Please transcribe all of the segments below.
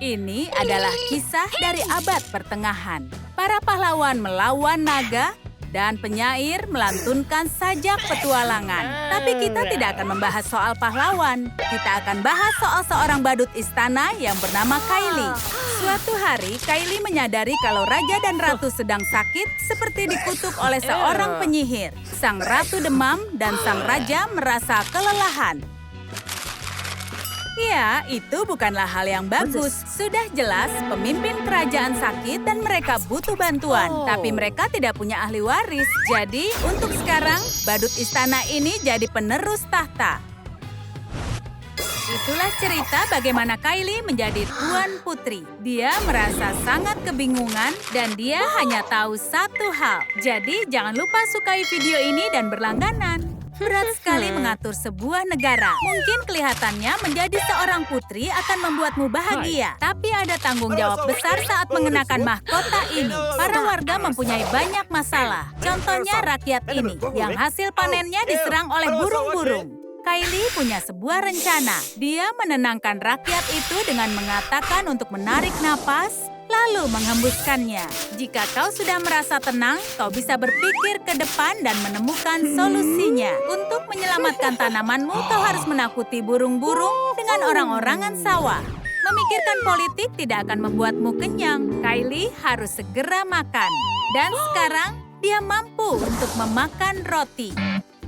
Ini adalah kisah dari abad pertengahan. Para pahlawan melawan naga dan penyair melantunkan sajak petualangan. Tapi kita tidak akan membahas soal pahlawan. Kita akan bahas soal seorang badut istana yang bernama Kylie. Suatu hari, Kylie menyadari kalau raja dan ratu sedang sakit seperti dikutuk oleh seorang penyihir. Sang ratu demam dan sang raja merasa kelelahan. Ya, itu bukanlah hal yang bagus. Sudah jelas pemimpin kerajaan sakit dan mereka butuh bantuan. Tapi mereka tidak punya ahli waris. Jadi, untuk sekarang, badut istana ini jadi penerus tahta. Itulah cerita bagaimana Kylie menjadi Tuan Putri. Dia merasa sangat kebingungan dan dia hanya tahu satu hal. Jadi, jangan lupa sukai video ini dan berlangganan. Berat sekali mengatur sebuah negara. Mungkin kelihatannya menjadi seorang putri akan membuatmu bahagia. Tapi ada tanggung jawab besar saat mengenakan mahkota ini. Para warga mempunyai banyak masalah. Contohnya rakyat ini, yang hasil panennya diserang oleh burung-burung. Kylie punya sebuah rencana. Dia menenangkan rakyat itu dengan mengatakan untuk menarik napas, lalu menghembuskannya. Jika kau sudah merasa tenang, kau bisa berpikir ke depan dan menemukan solusinya. Untuk menyelamatkan tanamanmu, kau harus menakuti burung-burung dengan orang-orangan sawah. Memikirkan politik tidak akan membuatmu kenyang. Kylie harus segera makan. Dan sekarang, dia mampu untuk memakan roti.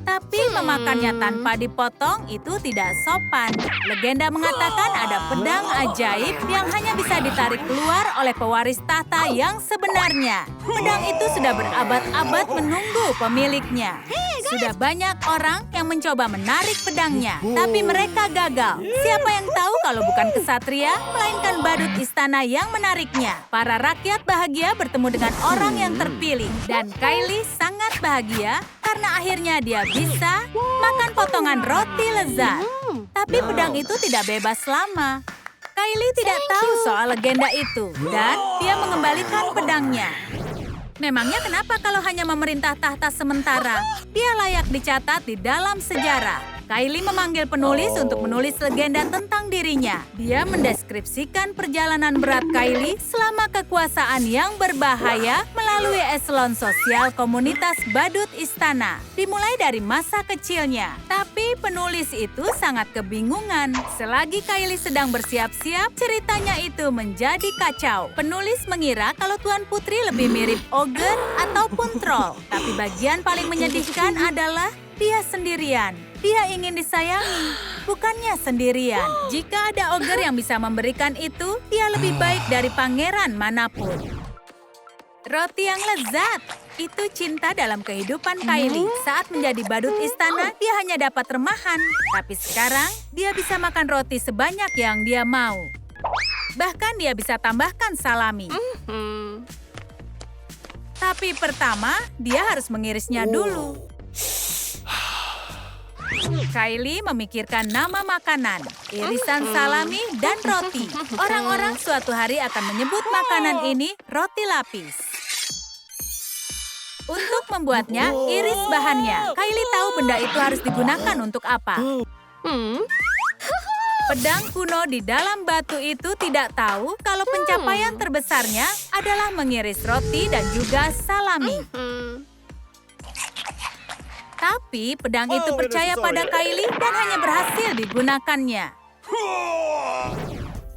Tapi memakannya tanpa dipotong itu tidak sopan. Legenda mengatakan ada pedang ajaib yang hanya bisa ditarik keluar oleh pewaris tahta yang sebenarnya. Pedang itu sudah berabad-abad menunggu pemiliknya. Sudah banyak orang yang mencoba menarik pedangnya, tapi mereka gagal. Siapa yang tahu kalau bukan kesatria, melainkan badut istana yang menariknya. Para rakyat bahagia bertemu dengan orang yang terpilih. Dan Kylie sangat bahagia karena akhirnya dia bisa makan potongan roti lezat. Tapi pedang itu tidak bebas lama. Kylie tidak tahu soal legenda itu dan dia mengembalikan pedangnya. Memangnya kenapa kalau hanya memerintah tahta sementara? Dia layak dicatat di dalam sejarah. Kylie memanggil penulis untuk menulis legenda tentang dirinya. Dia mendeskripsikan perjalanan berat Kylie selama kekuasaan yang berbahaya melalui eselon sosial komunitas badut istana. Dimulai dari masa kecilnya. Tapi penulis itu sangat kebingungan. Selagi Kylie sedang bersiap-siap, ceritanya itu menjadi kacau. Penulis mengira kalau Tuan Putri lebih mirip ogre ataupun troll. Tapi bagian paling menyedihkan adalah dia sendirian. Dia ingin disayangi, bukannya sendirian. Jika ada ogre yang bisa memberikan itu, dia lebih baik dari pangeran manapun. Roti yang lezat, itu cinta dalam kehidupan Kylie. Saat menjadi badut istana, dia hanya dapat remahan. Tapi sekarang, dia bisa makan roti sebanyak yang dia mau. Bahkan dia bisa tambahkan salami. Tapi pertama, dia harus mengirisnya dulu. Kylie memikirkan nama makanan, irisan salami, dan roti. Orang-orang suatu hari akan menyebut makanan ini roti lapis. Untuk membuatnya, iris bahannya. Kylie tahu benda itu harus digunakan untuk apa. Pedang kuno di dalam batu itu tidak tahu kalau pencapaian terbesarnya adalah mengiris roti dan juga salami. Tapi pedang itu percaya pada Kylie dan hanya berhasil digunakannya.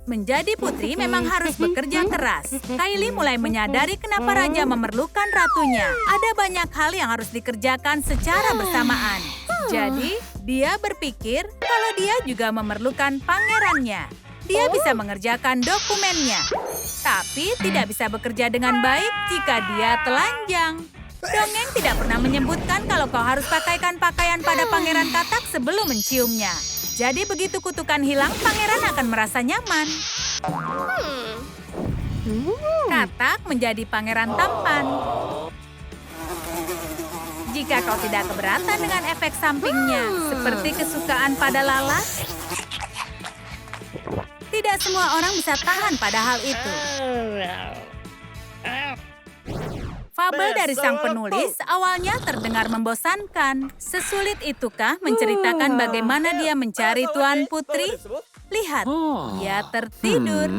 Menjadi putri memang harus bekerja keras. Kylie mulai menyadari kenapa raja memerlukan ratunya. Ada banyak hal yang harus dikerjakan secara bersamaan. Jadi, dia berpikir kalau dia juga memerlukan pangerannya. Dia bisa mengerjakan dokumennya. Tapi tidak bisa bekerja dengan baik jika dia telanjang. Dongeng tidak pernah menyebutkan kalau kau harus pakaikan pakaian pada pangeran katak sebelum menciumnya. Jadi begitu kutukan hilang, pangeran akan merasa nyaman. Katak menjadi pangeran tampan. Jika kau tidak keberatan dengan efek sampingnya, seperti kesukaan pada lalat, tidak semua orang bisa tahan pada hal itu. Fabel dari sang penulis awalnya terdengar membosankan. Sesulit itukah menceritakan bagaimana dia mencari Tuan Putri? Lihat, dia tertidur.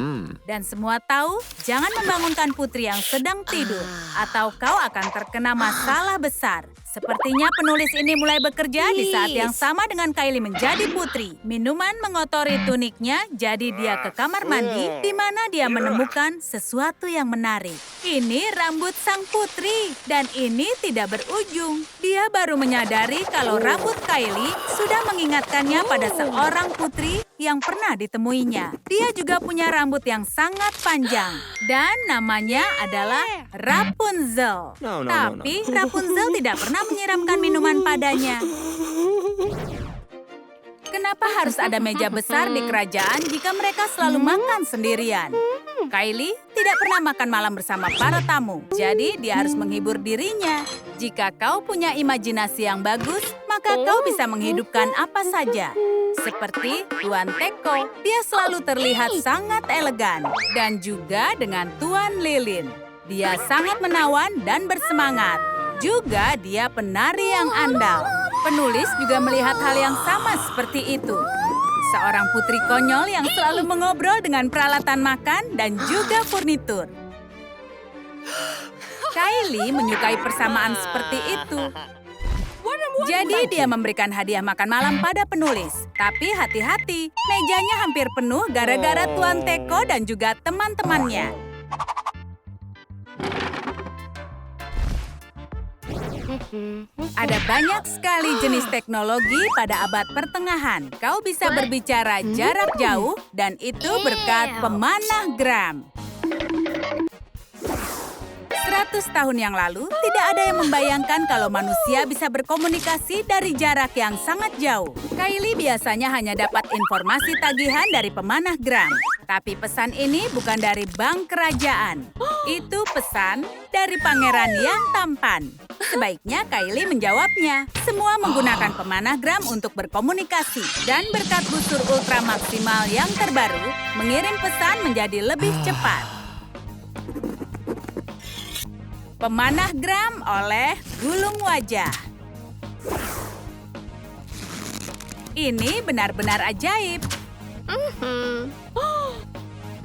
Dan semua tahu, jangan membangunkan putri yang sedang tidur, atau kau akan terkena masalah besar. Sepertinya penulis ini mulai bekerja di saat yang sama dengan Kylie menjadi putri. Minuman mengotori tuniknya, jadi dia ke kamar mandi, di mana dia menemukan sesuatu yang menarik. Ini rambut sang putri, dan ini tidak berujung. Dia baru menyadari kalau rambut Kylie sudah mengingatkannya pada seorang putri yang pernah ditemuinya. Dia juga punya rambut yang sangat panjang, dan namanya adalah Rapunzel. Tapi Rapunzel tidak pernah menyiramkan minuman padanya. Kenapa harus ada meja besar di kerajaan jika mereka selalu makan sendirian? Kylie tidak pernah makan malam bersama para tamu, jadi dia harus menghibur dirinya. Jika kau punya imajinasi yang bagus, maka kau bisa menghidupkan apa saja. Seperti Tuan Teko, dia selalu terlihat sangat elegan. Dan juga dengan Tuan Lilin. Dia sangat menawan dan bersemangat. Juga dia penari yang andal. Penulis juga melihat hal yang sama seperti itu. Seorang putri konyol yang selalu mengobrol dengan peralatan makan dan juga furnitur. Kylie menyukai persamaan seperti itu. Jadi dia memberikan hadiah makan malam pada penulis. Tapi hati-hati, mejanya hampir penuh gara-gara Tuan Teko dan juga teman-temannya. Ada banyak sekali jenis teknologi pada abad pertengahan. Kau bisa berbicara jarak jauh dan itu berkat pemanah gram. 100 tahun yang lalu, tidak ada yang membayangkan kalau manusia bisa berkomunikasi dari jarak yang sangat jauh. Kylie biasanya hanya dapat informasi tagihan dari pemanah gram. Tapi pesan ini bukan dari bank kerajaan. Itu pesan dari pangeran yang tampan. Sebaiknya Kylie menjawabnya. Semua menggunakan pemanah gram untuk berkomunikasi. Dan berkat busur ultra maksimal yang terbaru, mengirim pesan menjadi lebih cepat. Pemanah gram oleh Gulung Wajah. Ini benar-benar ajaib.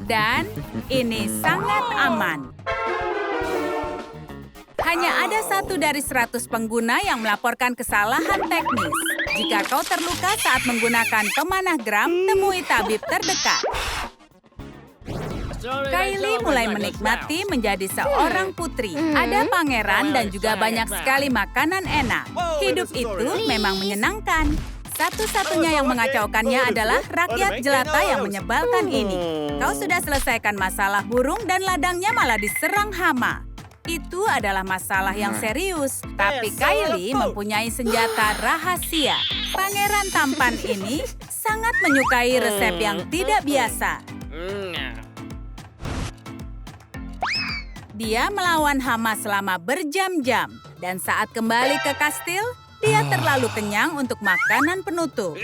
Dan ini sangat aman. Hanya ada 1 dari 100 pengguna yang melaporkan kesalahan teknis. Jika kau terluka saat menggunakan pemanah gram, temui tabib terdekat. Kylie mulai menikmati menjadi seorang putri. Ada pangeran dan juga banyak sekali makanan enak. Hidup itu memang menyenangkan. Satu-satunya yang mengacaukannya adalah rakyat jelata yang menyebalkan ini. Kau sudah selesaikan masalah burung dan ladangnya malah diserang hama. Itu adalah masalah yang serius. Tapi Kylie mempunyai senjata rahasia. Pangeran tampan ini sangat menyukai resep yang tidak biasa. Dia melawan hama selama berjam-jam. Dan saat kembali ke kastil, dia terlalu kenyang untuk makanan penutup.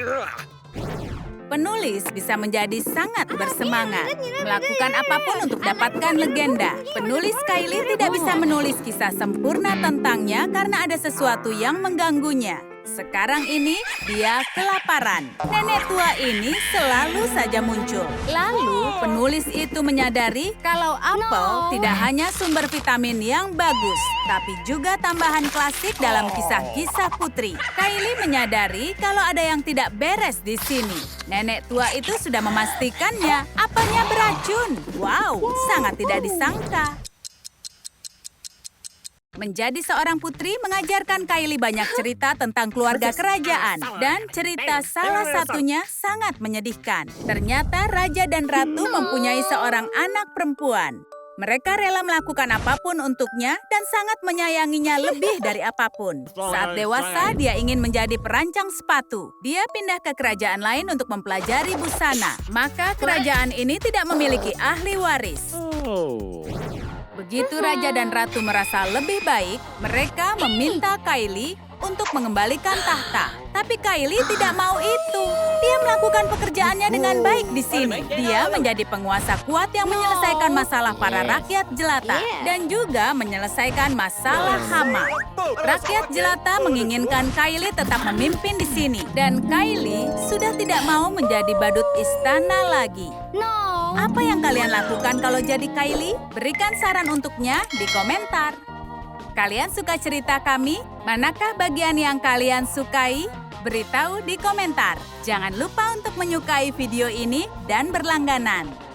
Penulis bisa menjadi sangat bersemangat. Melakukan apapun untuk dapatkan legenda. Penulis Kylie tidak bisa menulis kisah sempurna tentangnya karena ada sesuatu yang mengganggunya. Sekarang ini, dia kelaparan. Nenek tua ini selalu saja muncul. Lalu, penulis itu menyadari kalau apel tidak hanya sumber vitamin yang bagus, tapi juga tambahan klasik dalam kisah-kisah putri. Kylie menyadari kalau ada yang tidak beres di sini. Nenek tua itu sudah memastikannya. Apelnya beracun. Wow, sangat tidak disangka. Menjadi seorang putri mengajarkan Kylie banyak cerita tentang keluarga kerajaan. Dan cerita salah satunya sangat menyedihkan. Ternyata raja dan ratu mempunyai seorang anak perempuan. Mereka rela melakukan apapun untuknya dan sangat menyayanginya lebih dari apapun. Saat dewasa, dia ingin menjadi perancang sepatu. Dia pindah ke kerajaan lain untuk mempelajari busana. Maka kerajaan ini tidak memiliki ahli waris. Begitu raja dan ratu merasa lebih baik, mereka meminta Kylie untuk mengembalikan tahta. Tapi Kylie tidak mau itu. Dia melakukan pekerjaannya dengan baik di sini. Dia menjadi penguasa kuat yang menyelesaikan masalah para rakyat jelata dan juga menyelesaikan masalah hama. Rakyat jelata menginginkan Kylie tetap memimpin di sini dan Kylie sudah tidak mau menjadi badut istana lagi. Apa yang kalian lakukan kalau jadi Kylie? Berikan saran untuknya di komentar. Kalian suka cerita kami? Manakah bagian yang kalian sukai? Beritahu di komentar. Jangan lupa untuk menyukai video ini dan berlangganan.